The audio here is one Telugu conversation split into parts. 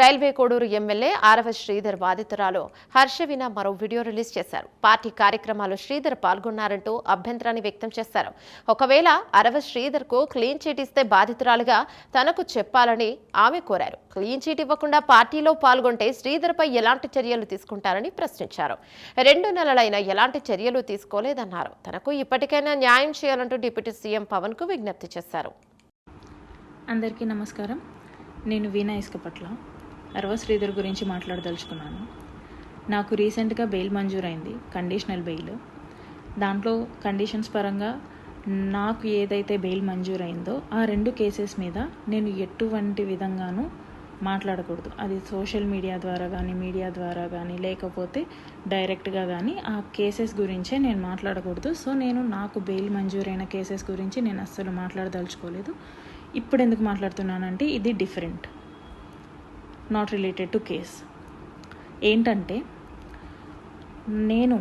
Railway Koduru MLA R S Sridhar బాధితురాలు హర్షవీణ మరో వీడియో రిలీజ్ చేశారు. పార్టీ కార్యక్రమాల్లో శ్రీధర్ పాల్గొన్నారంటూ అభ్యంతరాన్ని వ్యక్తం చేశారు. ఒకవేళ ఆర్ఎస్ శ్రీధర్ కు క్లీన్ చీట్ ఇస్తే బాధితురాలుగా తనకు చెప్పాలని ఆమె కోరారు. క్లీన్ చీట్ ఇవ్వకుండా పార్టీలో పాల్గొంటే శ్రీధర్ పై ఎలాంటి చర్యలు తీసుకుంటారని ప్రశ్నించారు. 2 నెలలైనా ఎలాంటి చర్యలు తీసుకోలేదన్నారు. తనకు ఇప్పటికైనా న్యాయం చేయాలంటూ డిప్యూటీ సీఎం పవన్ కు విజ్ఞప్తి చేశారు. అందరికీ నమస్కారం. నేను వీణా ఇసుకపట్ల ఆర్ఎస్ శ్రీధర్ గురించి మాట్లాడదలుచుకున్నాను. నాకు రీసెంట్గా బెయిల్ మంజూరైంది, కండిషనల్ బెయిల్. దాంట్లో కండిషన్స్ పరంగా నాకు ఏదైతే బెయిల్ మంజూరైందో ఆ 2 కేసెస్ మీద నేను ఎటువంటి విధంగానూ మాట్లాడకూడదు. అది సోషల్ మీడియా ద్వారా కానీ, మీడియా ద్వారా కానీ, లేకపోతే డైరెక్ట్గా కానీ ఆ కేసెస్ గురించే నేను మాట్లాడకూడదు. సో నేను నాకు బెయిల్ మంజూరైన కేసెస్ గురించి నేను అస్సలు మాట్లాడదలుచుకోలేదు. ఇప్పుడు ఎందుకు మాట్లాడుతున్నానంటే ఇది different, not related to case. ఏంటంటే నేను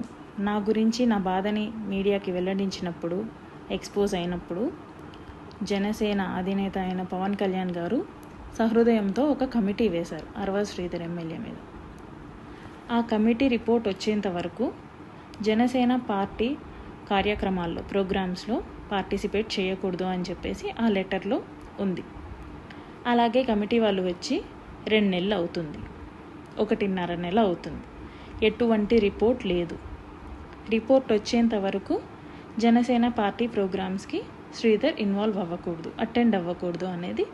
నా గురించి నా బాధని మీడియాకి వెల్లడించినప్పుడు, ఎక్స్పోజ్ అయినప్పుడు జనసేన అధినేత అయిన పవన్ కళ్యాణ్ గారు సహృదయంతో ఒక కమిటీ వేశారు ఆర్ఎస్ శ్రీధర్ ఎమ్మెల్యే మీద. ఆ కమిటీ రిపోర్ట్ వచ్చేంత వరకు జనసేన పార్టీ కార్యక్రమాల్లో, ప్రోగ్రామ్స్లో పార్టిసిపేట్ చేయకూడదు అని చెప్పేసి ఆ లెటర్లో ఉంది. అలాగే కమిటీ వాళ్ళు వచ్చి 2 నెలలు అవుతుంది, 1.5 నెల అవుతుంది. ఎటువంటి రిపోర్ట్ లేదు. రిపోర్ట్ వచ్చేంత వరకు జనసేన పార్టీ ప్రోగ్రామ్స్కి శ్రీధర్ ఇన్వాల్వ్ అవ్వకూడదు, అటెండ్ అవ్వకూడదు అనేది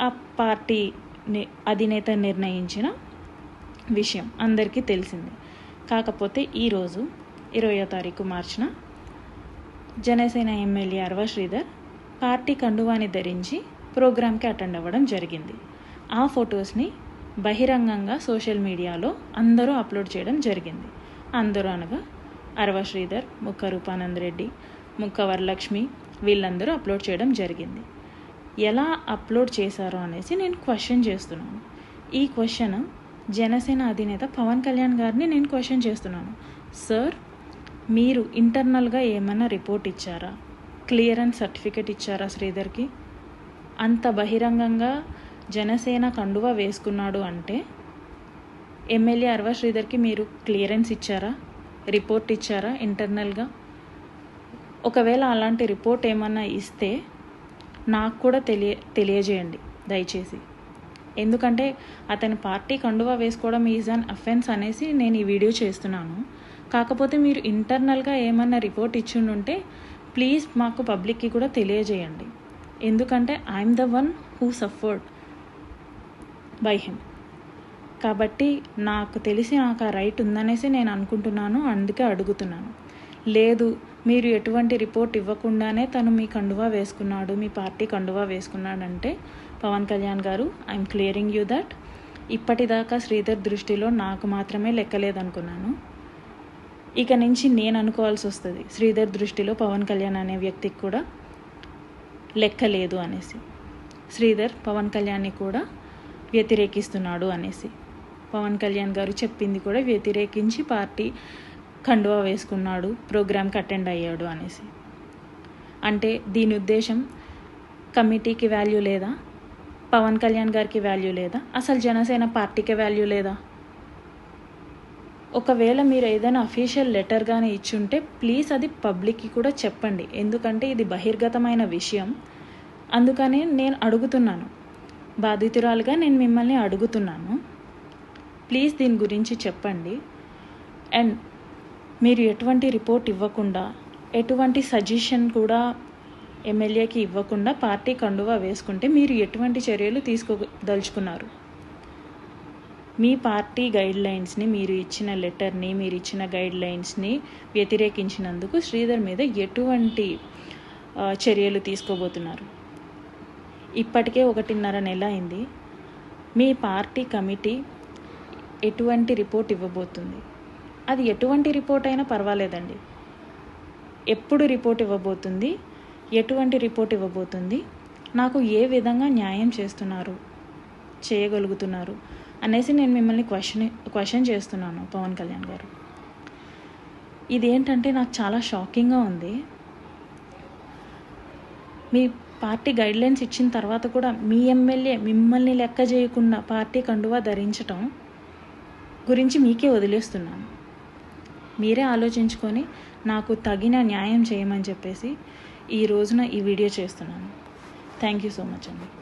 ఆ పార్టీ అధినేత నిర్ణయించిన విషయం అందరికీ తెలిసింది. కాకపోతే ఈరోజు 20వ తారీఖు మార్చిన Janasena MLA R S Sridhar party కండువాని ధరించి ప్రోగ్రామ్కి అటెండ్ అవ్వడం జరిగింది. ఆ ఫొటోస్ని బహిరంగంగా సోషల్ మీడియాలో అందరూ అప్లోడ్ చేయడం జరిగింది. అందరూ అనగా ఆర్ఎస్ శ్రీధర్, ముక్క రూపానంద్ రెడ్డి, ముక్క వరలక్ష్మి వీళ్ళందరూ అప్లోడ్ చేయడం జరిగింది. ఎలా అప్లోడ్ చేశారో అనేసి నేను క్వశ్చన్ చేస్తున్నాను. ఈ క్వశ్చన్ జనసేన అధినేత పవన్ కళ్యాణ్ గారిని నేను క్వశ్చన్ చేస్తున్నాను. సార్, మీరు ఇంటర్నల్గా ఏమైనా రిపోర్ట్ ఇచ్చారా? క్లియరెన్స్ సర్టిఫికేట్ ఇచ్చారా శ్రీధర్కి? అంత బహిరంగంగా జనసేన కండువా వేసుకున్నాడు అంటే ఎమ్మెల్యే ఆర్ఎస్ శ్రీధర్కి మీరు క్లియరెన్స్ ఇచ్చారా? రిపోర్ట్ ఇచ్చారా ఇంటర్నల్గా? ఒకవేళ అలాంటి రిపోర్ట్ ఏమన్నా ఇస్తే నాకు కూడా తెలియజేయండి దయచేసి. ఎందుకంటే అతని పార్టీ కండువా వేసుకోవడం ఈజ్ అన్ అఫెన్స్ అనేసి నేను ఈ వీడియో చేస్తున్నాను. కాకపోతే మీరు ఇంటర్నల్గా ఏమన్నా రిపోర్ట్ ఇచ్చిండుంటే ప్లీజ్ మాకు పబ్లిక్కి కూడా తెలియజేయండి. ఎందుకంటే I'm the one who suffered by him. కాబట్టి నాకు ఆ రైట్ ఉందనేసి నేను అనుకుంటున్నాను, అందుకే అడుగుతున్నాను. లేదు, మీరు ఎటువంటి రిపోర్ట్ ఇవ్వకుండానే తను మీ కండువా వేసుకున్నాడు, మీ పార్టీ కండువా వేసుకున్నాడంటే పవన్ కళ్యాణ్ గారు, ఐఎమ్ క్లియరింగ్ యూ దట్ ఇప్పటిదాకా శ్రీధర్ దృష్టిలో నాకు మాత్రమే లెక్కలేదనుకున్నాను. ఇక నుంచి నేను అనుకోవాల్సి వస్తుంది శ్రీధర్ దృష్టిలో పవన్ కళ్యాణ్ అనే వ్యక్తికి కూడా లెక్కలేదు అనేసి. శ్రీధర్ పవన్ కళ్యాణ్ని కూడా వ్యతిరేకిస్తున్నాడు అనేసి. పవన్ కళ్యాణ్ గారు చెప్పింది కూడా వ్యతిరేకించి పార్టీ కండువా వేసుకున్నాడు, ప్రోగ్రామ్కి అటెండ్ అయ్యాడు అనేసి. అంటే దీని ఉద్దేశం కమిటీకి వాల్యూ లేదా? పవన్ కళ్యాణ్ గారికి వాల్యూ లేదా? అసలు జనసేన పార్టీకి వాల్యూ లేదా? ఒకవేళ మీరు ఏదైనా అఫీషియల్ లెటర్ కానీ ఇచ్చుంటే ప్లీజ్ అది పబ్లిక్కి కూడా చెప్పండి. ఎందుకంటే ఇది బహిర్గతమైన విషయం. అందుకని నేను అడుగుతున్నాను, బాధితురాలుగా నేను మిమ్మల్ని అడుగుతున్నాను, ప్లీజ్ దీని గురించి చెప్పండి. అండ్ మీరు ఎటువంటి రిపోర్ట్ ఇవ్వకుండా, ఎటువంటి సజెషన్ కూడా ఎమ్మెల్యేకి ఇవ్వకుండా పార్టీ కండువా వేసుకుంటే మీరు ఎటువంటి చర్యలు తీసుకోదలుచుకున్నారు? మీ పార్టీ గైడ్లైన్స్ని, మీరు ఇచ్చిన లెటర్ని, మీరు ఇచ్చిన గైడ్లైన్స్ని వ్యతిరేకించినందుకు శ్రీధర్ మీద ఎటువంటి చర్యలు తీసుకోబోతున్నారు? ఇప్పటికే 1.5 నెల అయింది. మీ పార్టీ కమిటీ ఎటువంటి రిపోర్ట్ ఇవ్వబోతుంది? అది ఎటువంటి రిపోర్ట్ అయినా పర్వాలేదండి. ఎప్పుడు రిపోర్ట్ ఇవ్వబోతుంది? ఎటువంటి రిపోర్ట్ ఇవ్వబోతుంది? నాకు ఏ విధంగా న్యాయం చేయగలుగుతున్నారు అనేసి నేను మిమ్మల్ని క్వశ్చన్ చేస్తున్నాను పవన్ కళ్యాణ్ గారు. ఇదేంటంటే నాకు చాలా షాకింగ్గా ఉంది. మీ పార్టీ గైడ్లైన్స్ ఇచ్చిన తర్వాత కూడా మీ ఎమ్మెల్యే మిమ్మల్ని లెక్క చేయకుండా పార్టీ కండువా ధరించటం గురించి మీకే వదిలేస్తున్నాను. మీరే ఆలోచించుకొని నాకు తగిన న్యాయం చేయమని చెప్పేసి ఈ రోజున ఈ వీడియో చేస్తున్నాను. థ్యాంక్ యూ సో మచ్ అండి.